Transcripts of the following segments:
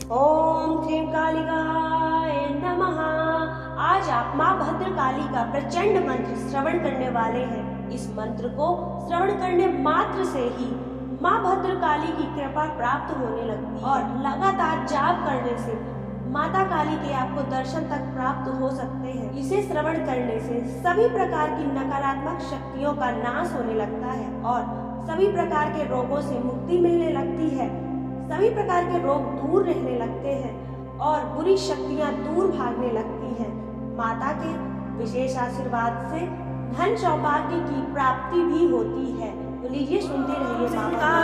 ओम क्लीं कालिकाय नमः। आज आप माँ भद्रकाली का प्रचंड मंत्र श्रवण करने वाले हैं। इस मंत्र को श्रवण करने मात्र से ही माँ भद्रकाली की कृपा प्राप्त होने लगती है और लगातार जाप करने से माता काली के आपको दर्शन तक प्राप्त हो सकते हैं। इसे श्रवण करने से सभी प्रकार की नकारात्मक शक्तियों का नाश होने लगता है और सभी प्रकार के रोगों से मुक्ति मिलने लगती है। सभी प्रकार के रोग दूर रहने लगते हैं और बुरी शक्तियां दूर भागने लगती हैं। माता के विशेष आशीर्वाद से धन सौभाग्य की प्राप्ति भी होती है। तो लीजिए सुनते रहिए माता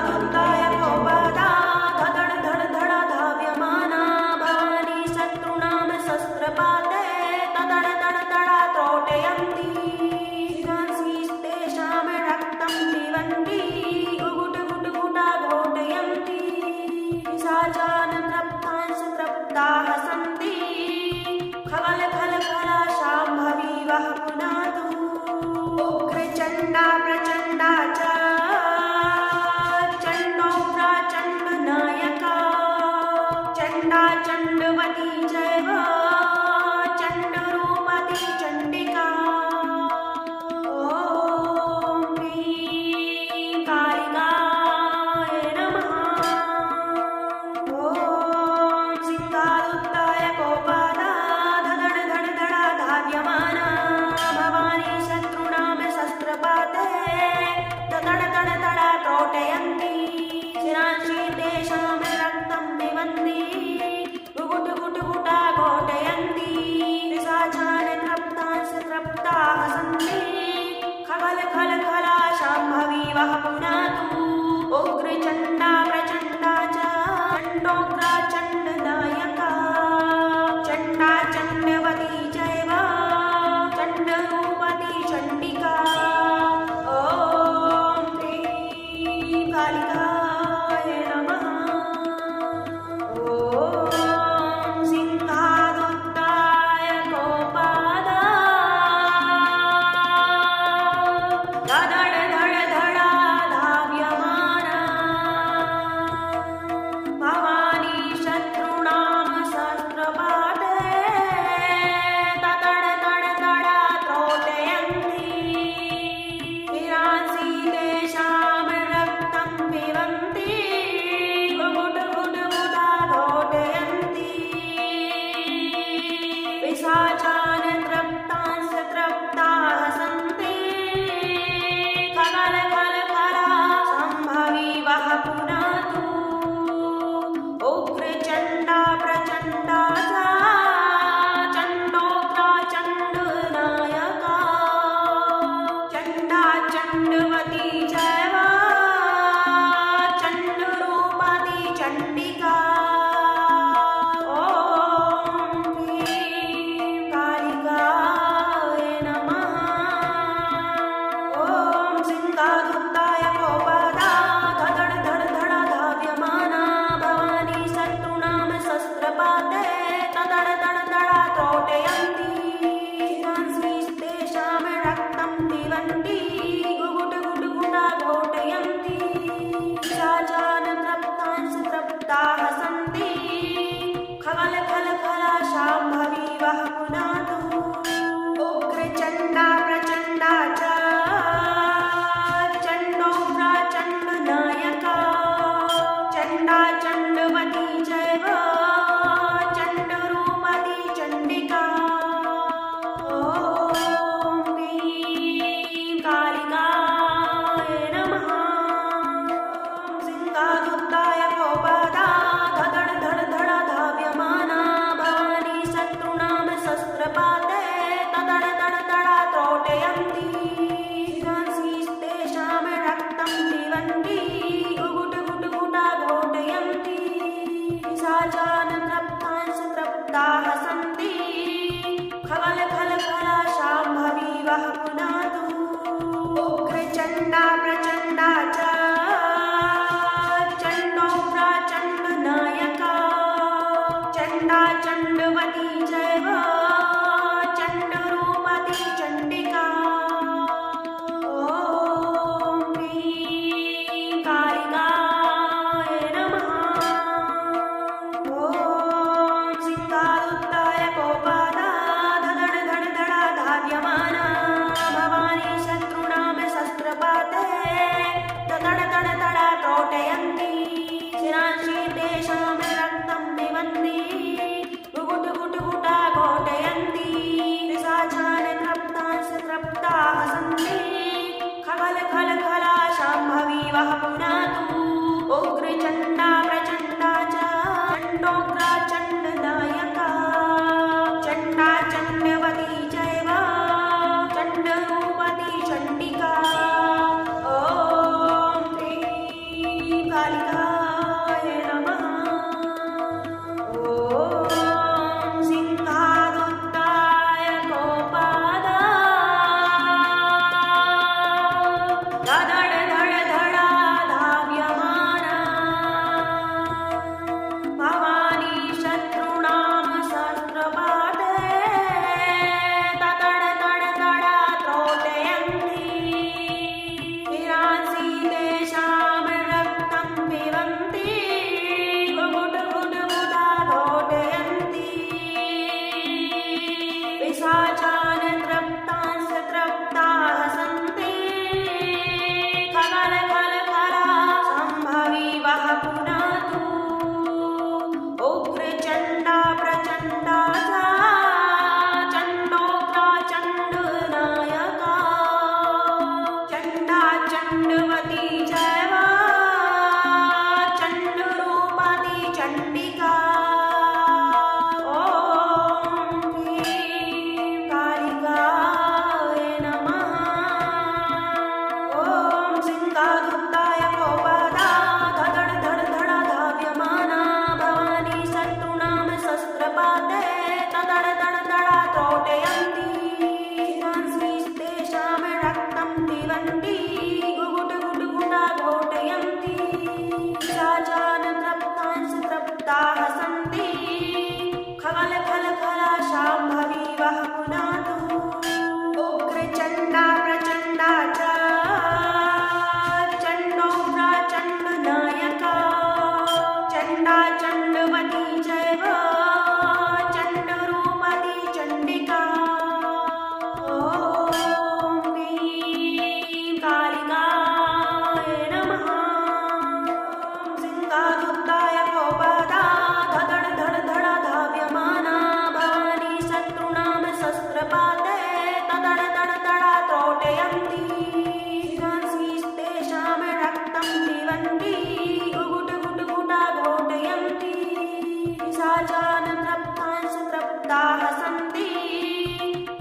पिशाचान् तृप्तांश्च तृप्ताः सन्ति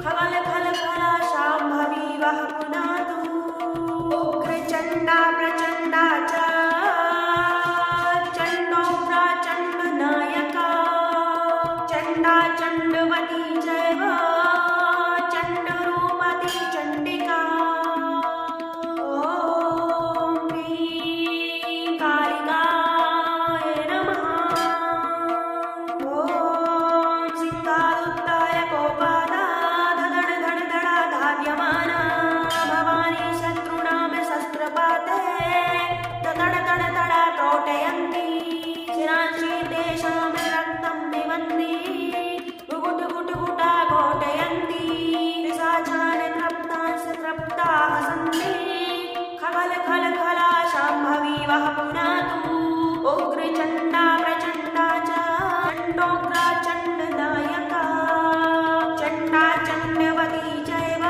खगलखलखला शाम्भवी वः पुनातु उग्रचण्डा प्रचण्डा च चण्डो प्रचण्डनायका चण्डा चण्डवती चैव चण्डरूपती चण्डिका ॐ ह्रीं कालिकाय नमः ॐ सिंहारुद्धाय कोपादा धड़ धड़ धड़ा धाव्यमाना भवानी शत्रूणां शस्त्रपाते तड़ तड़ तड़ा त्रोटयन्ति शिरांसि तेषां रक्तं पिबन्ति गुट गुट गुटा घोटयन्ति पिशाचान् तृप्तांश्च तृप्ताः सन्ति खगल खल खला शाम्भवी वः पुनातु उग्रचण्डा प्रचण्डा च चण्डोग्रा चण्डनायका चण्डा चण्डवती चैव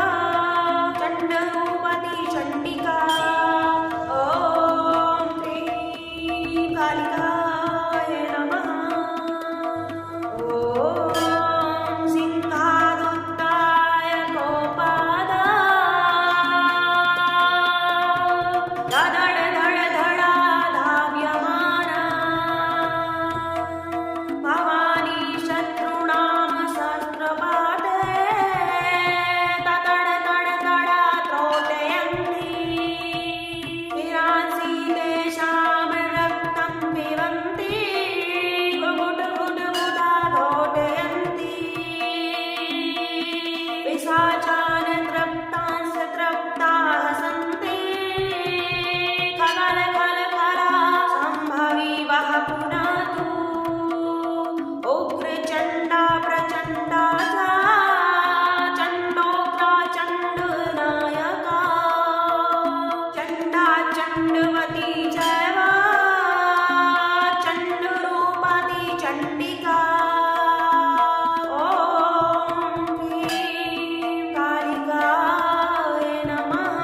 चण्डरूपती चण्डिका ॐ ह्रीं कालिकाय नमः ॐ सिंहारुद्धाय कोपादा धड़ धड़ धड़ा धाव्यमाना भवानी शत्रूणां शस्त्रपाते तड़ तड़ तड़ा त्रोटयन्ति शिरांसि तेषां रक्तं पिबन्ति गुट गुट गुटा घोटयन्ति पिशाचान् तृप्तांश्च तृप्ताः सन्ति खगल खल खला शाम्भवी वः पुनातु उग्रचण्डा प्रचण्डा च चण्डोग्रा चण्डनायका चण्डा चण्डवती चैव चण्डरूपती चण्डिका ॐ ह्रीं कालिकाय नमः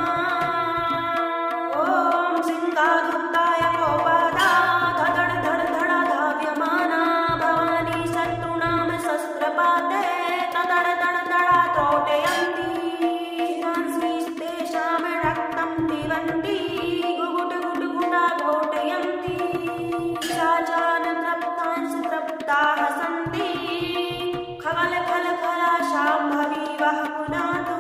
ॐ सिंहारुद्धाय कोपादा धड़ धड़ धड़ा धाव्यमाना भवानी शत्रूणां शस्त्रपाते तड़ तड़ तड़ा त्रोटयन्ति शिरांसि तेषां रक्तं पिबन्ति गुट गुट गुटा घोटयन्ति पिशाचान् तृप्तांश्च तृप्ताः सन्ति खगल खल खला शाम्भवी वः पुनातु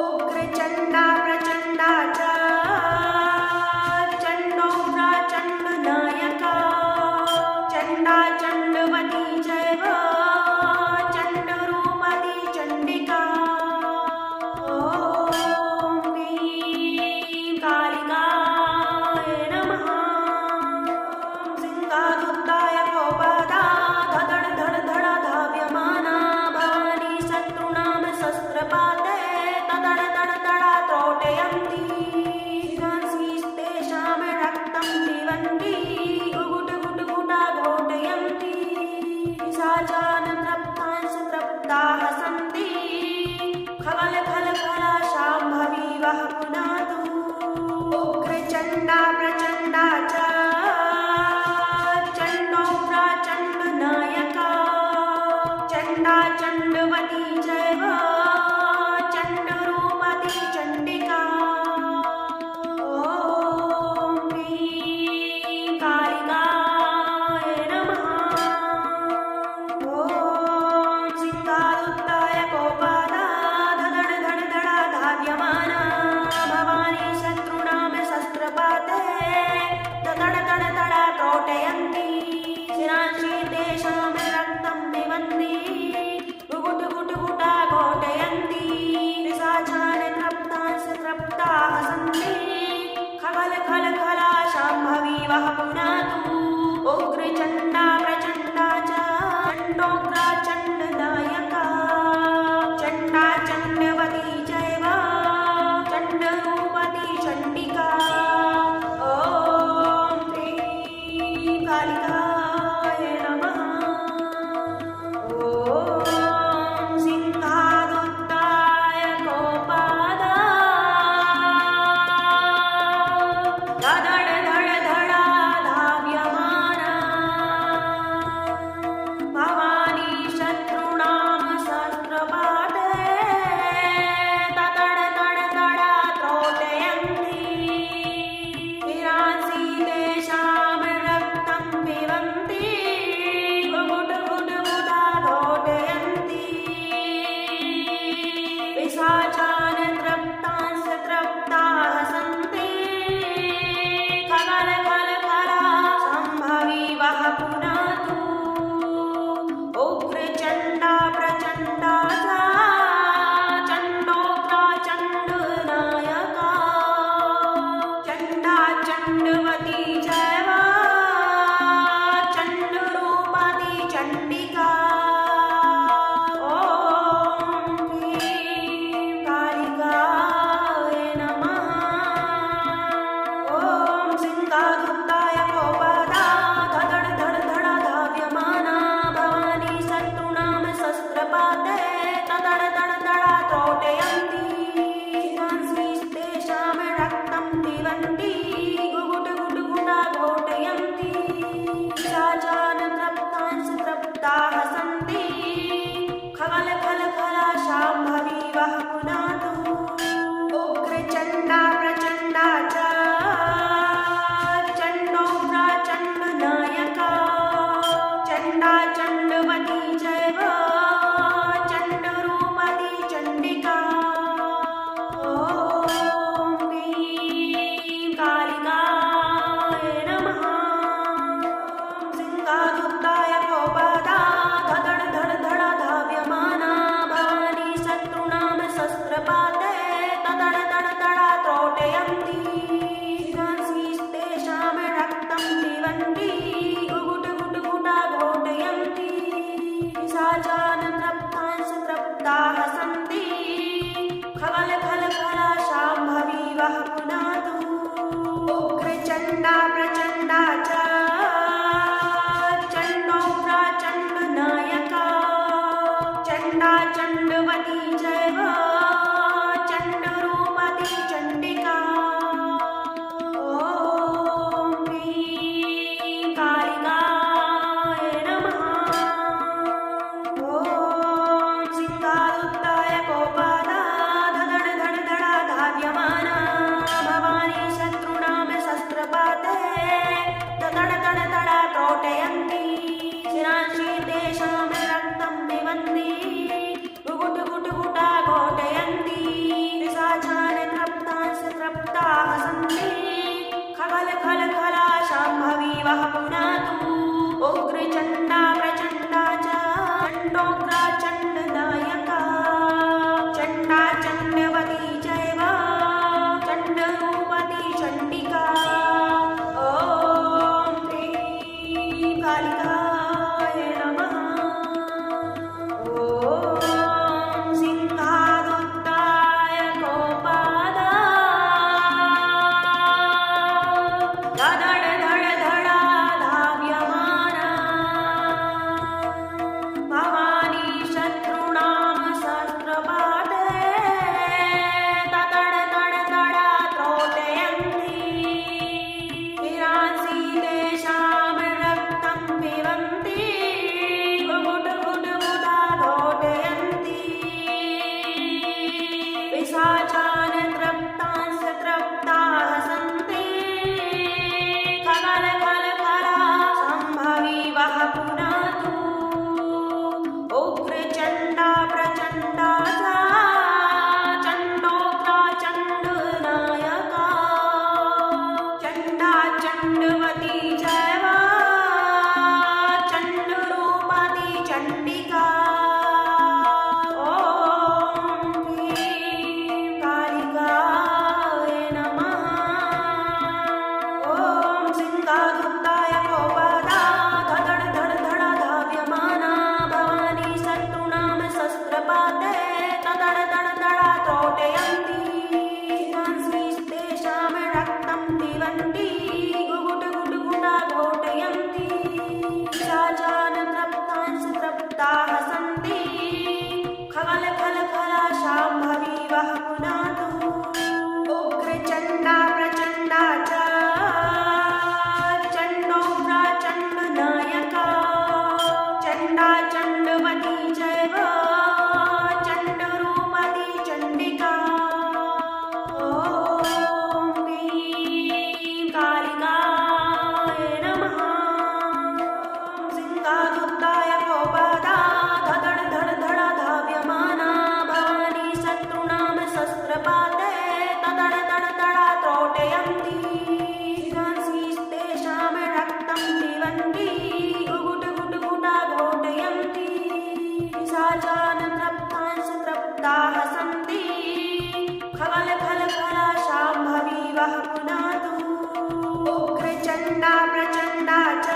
उग्रचण्डा प्रचण्डा च चण्डोग्रा चण्डनायका चण्डा चण्डवती चैव चण्डरूपती चण्डिका ॐ ह्रीं कालिकाय नमः सिंहारुद्धाय कोपादा धड़ धड़ धड़ा धाव्यमाना भवानी शत्रूणां शस्त्रपाते तड़ तड़ तड़ा त्रोटयन्ति शिरांसि तेषां रक्तं पिबन्ति गुट गुट गुटा घोटयन्ति पिशाचान् तृप्तांश्च तृप्ताः सन्ति खगल खल खला शाम्भवी वः पुनातु उग्रचण्डा प्रचण्डा च चण्डोग्रा चण्डनायका चण्डा चण्डवती चैव चण्डरूपती चण्डिका ॐ ह्रीं कालिकाय नमः ॐ सिंहारुद्धाय कोपादा धड़ धड़ धड़ा धाव्यमाना भवानी शत्रूणां शस्त्रपाते तड़ तड़ तड़ा त्रोटयन्ति शिरांसि तेषां रक्तं पिबन्ति गुट गुट गुटा घोटयन्ति पिशाचान् तृप्तांश्च तृप्ताः सन्ति खगल खल खला शाम्भवी वः पुनातु उग्रचण्डा प्रचण्डा च चण्डोग्रा चण्डनायका चण्डा चण्डवती चैव चण्डरूपती चण्डिका ॐ ह्रीं कालिकाय नमः ॐ सिंहारुद्धाय कोपादा धड़ धड़ धड़ा धाव्यमाना तृप्ताः सन्ति खगलखलखला शाम्भवी वः पुनातु उग्रचण्डा प्रचण्डा च चण्डो प्रचण्डनायका चण्डा चण्डवती चैव चण्डरूपती चण्डिका उग्रचण्डा प्रचण्डा च चण्डोग्रचण्डनायका चण्डा चण्डवती चैव चण्डरूपती चण्डिका ॐ ह्रीं कालिकाय नमः ॐ सिंहादुत्ताय गोपादा उग्रचण्डा प्रचण्डा च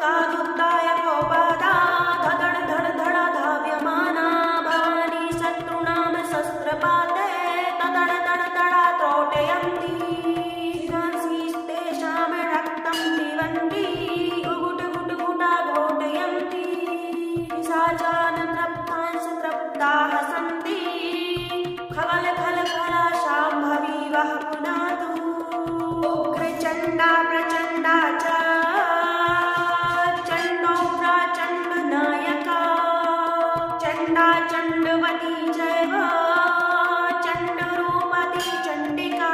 सिंहादुत्ताय गोपादा धड़ धड़ धड़ा धाव्यमाना भवानी शत्रूणां शस्त्रपाते तदड़ तड़ तड़ा त्रोटयन्ति शिरांसिस्तेषां रक्तं पिबन्ति गुगुट गुट गुटा घोटयन्ति पिशाचान् तृप्तांश तृप्ताः सन्ति खल खल खला शाम्भवी वः पुनातु उग्रचण्डा प्रचण्डा च चण्डो प्रचण्डनायका चण्डा चण्डवती चैव चण्डरूपती चण्डिका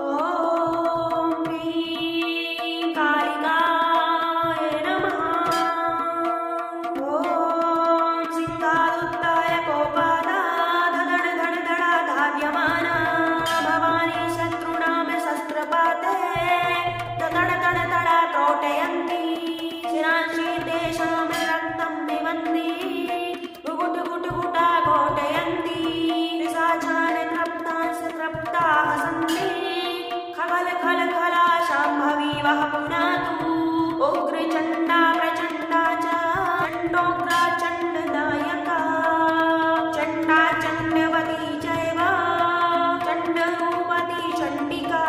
ॐ ह्रीं कालिकाय नमः ॐ सिंहादुत्ताय गोपादा धड़ धड़ धड़ा धाव्यमाना भवानी शत्रूणां शस्त्रपाते तदड़ तड़ तड़ा त्रोटयन्ति शिरांसि तेषां रक्तं पिबन्ति गुगुट गुट गुटा घोटयन्ति पिशाचान् तृप्तांश तृप्ताः सन्ति खल खल खला शाम्भवी वः पुनातु उग्रचण्डा प्रचण्डा च चण्डोग्रा चण्डनायका चण्डा चण्डवती चैव चण्डरूपती चण्डिका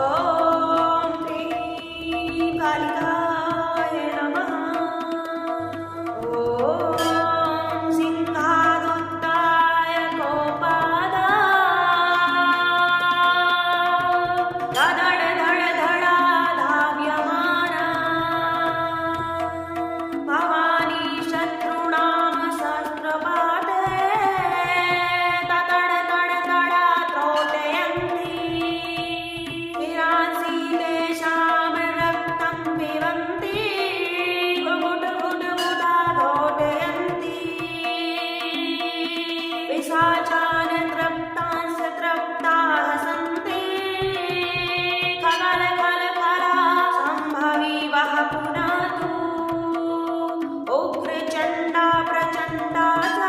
ॐ ह्रीं कालिकाय नमः ॐ सिंहादुत्ताय गोपादा धड़ धड़ धड़ा धाव्यमाना भवानी शत्रूणां शस्त्रपाते तदड़ तड़ तड़ा त्रोटयन्ति शिरांसि तेषां रक्तं पिबन्ति गुगुट गुट गुटा घोटयन्ति पिशाचान् तृप्तांश तृप्ताः सन्ति खल खल खला शाम्भवी वः पुनातु उग्रचण्डा प्रचण्डा च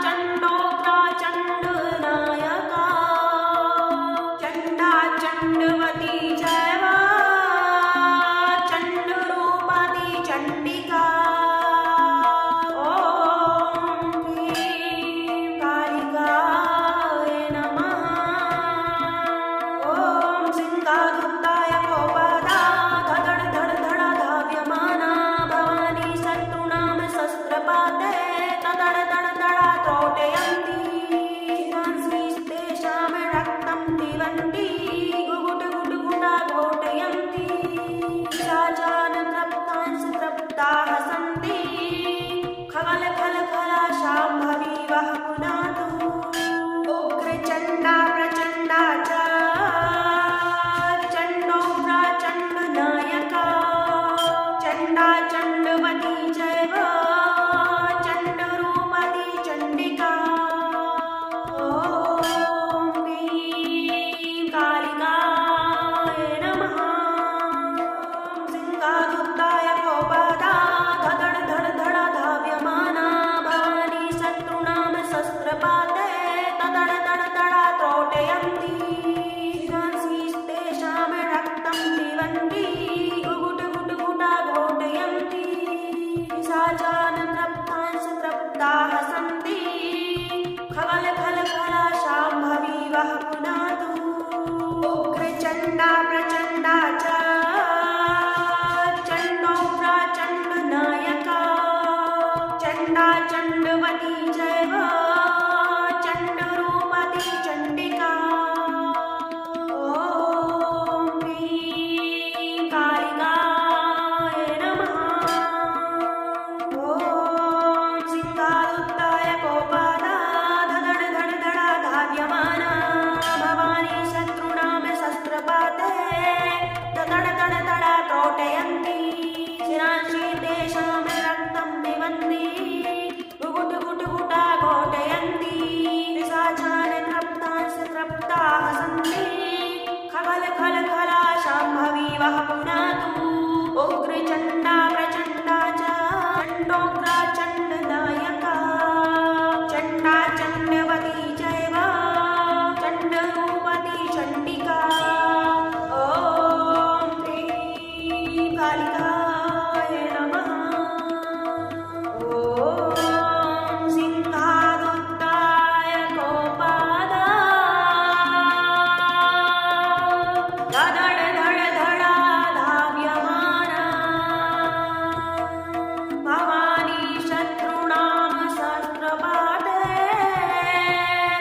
चण्डोग्रा चण्डनायका चण्डा चण्डवती चैव चण्डरूपती चण्डिका ॐ ह्रीं कालिकाय नमः ॐ सिंहादुत्ताय गोपादा धड़ धड़ धड़ा धाव्यमाना भवानी शत्रूणां शस्त्रपाते तदड़ तड़ तड़ा त्रोटयन्ति शिरांसिस्तेषां रक्तं पिबन्ति गुगुट गुट गुटा घोटयन्ति पिशाचान् तृप्तांश तृप्ताः सन्ति खल खल खला शाम्भवी वः पुनातु उग्रचण्डा प्रचण्डा च चण्डो प्रचण्डनायका चण्डा चण्डवती चैव चण्डरूपती चण्डिका ॐ ह्रीं कालिकाय नमः सिंहादुत्ताय गोपादा धड़ धड़ धड़ा धाव्यमाना भवानी शत्रूणां शस्त्रपाते तदड़ तड़ तड़ा त्रोटयन्ति शिरांसिस्तेषां रक्तं पिबन्ति गुगुट गुट गुटा घोटयन्ति पिशाचान् तृप्तांश तृप्ताः सन्ति खल खल खला शाम्भवी वः पुनातु उग्रचण्डा प्रचण्डा च चण्डो प्रचण्डनायका चण्डा चण्डवती चैव चण्डरूपती चण्डिका ॐ ह्रीं कालिकाय नमः ॐ सिंहादुत्ताय गोपादा धड़ धड़ धड़ा धाव्यमाना भवानी शत्रूणां शस्त्रपाते तदड़ तड़ तड़ा त्रोटयन्ति शिरांसि तेषां रक्तं पिबन्ति गुगुट गुट गुटा घोटयन्ति पिशाचान् तृप्तांश तृप्ताः सन्ति खल खल खला शाम्भवी वः पुनातु उग्रचण्डा प्रचण्डा च चण्डोग्रा चण्डनायका चण्डा चण्डवती चैव चण्डरूपती चण्डिका ॐ ह्रीं कालिकाय नमः। ॐ सिंहादुत्ताय गोपादा धड धड धडा धाव्यमाना भवानी शत्रूणां सहस्रपाते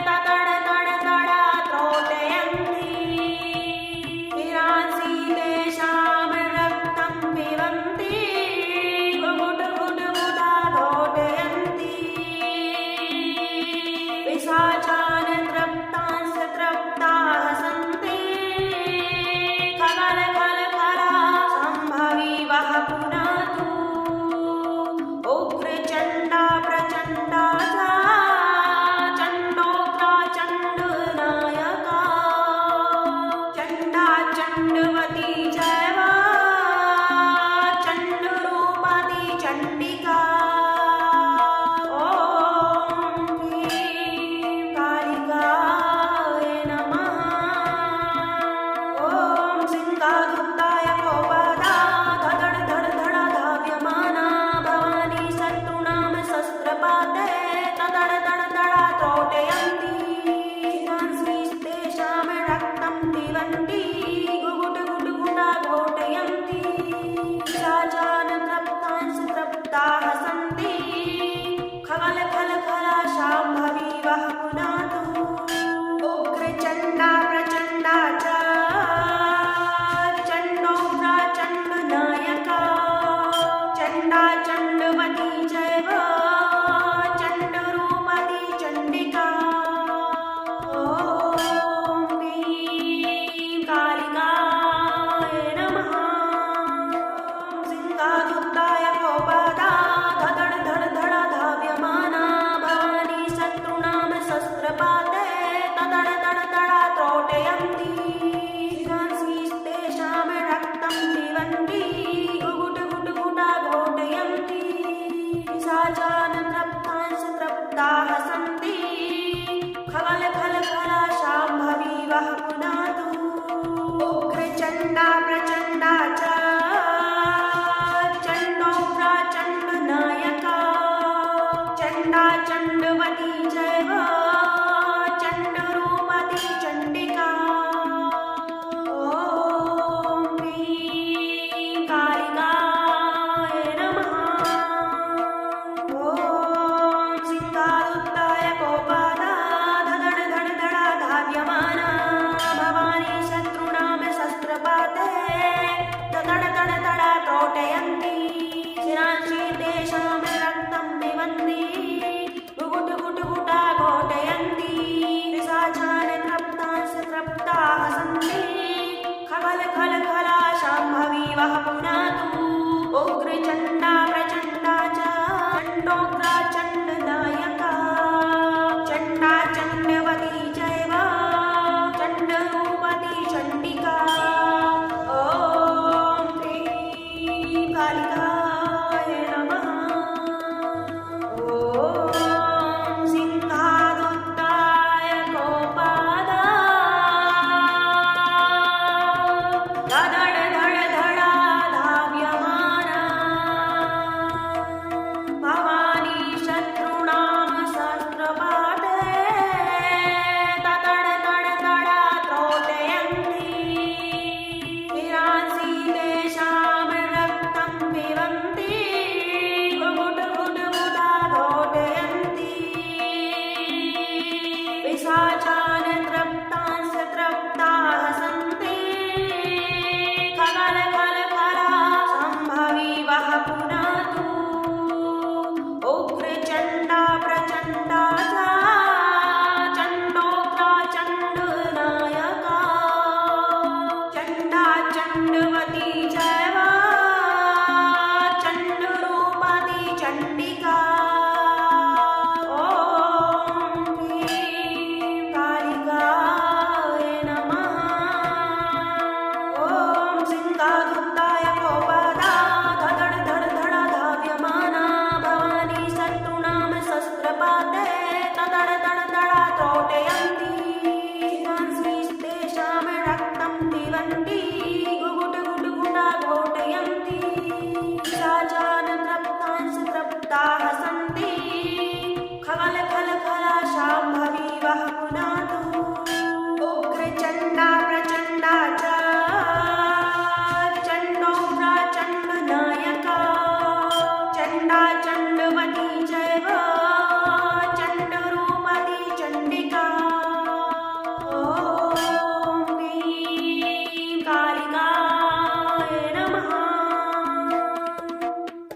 ततड तड तडा त्रोटयन्ति शिरांसि तेषां रक्तं पिबन्ति मती चैव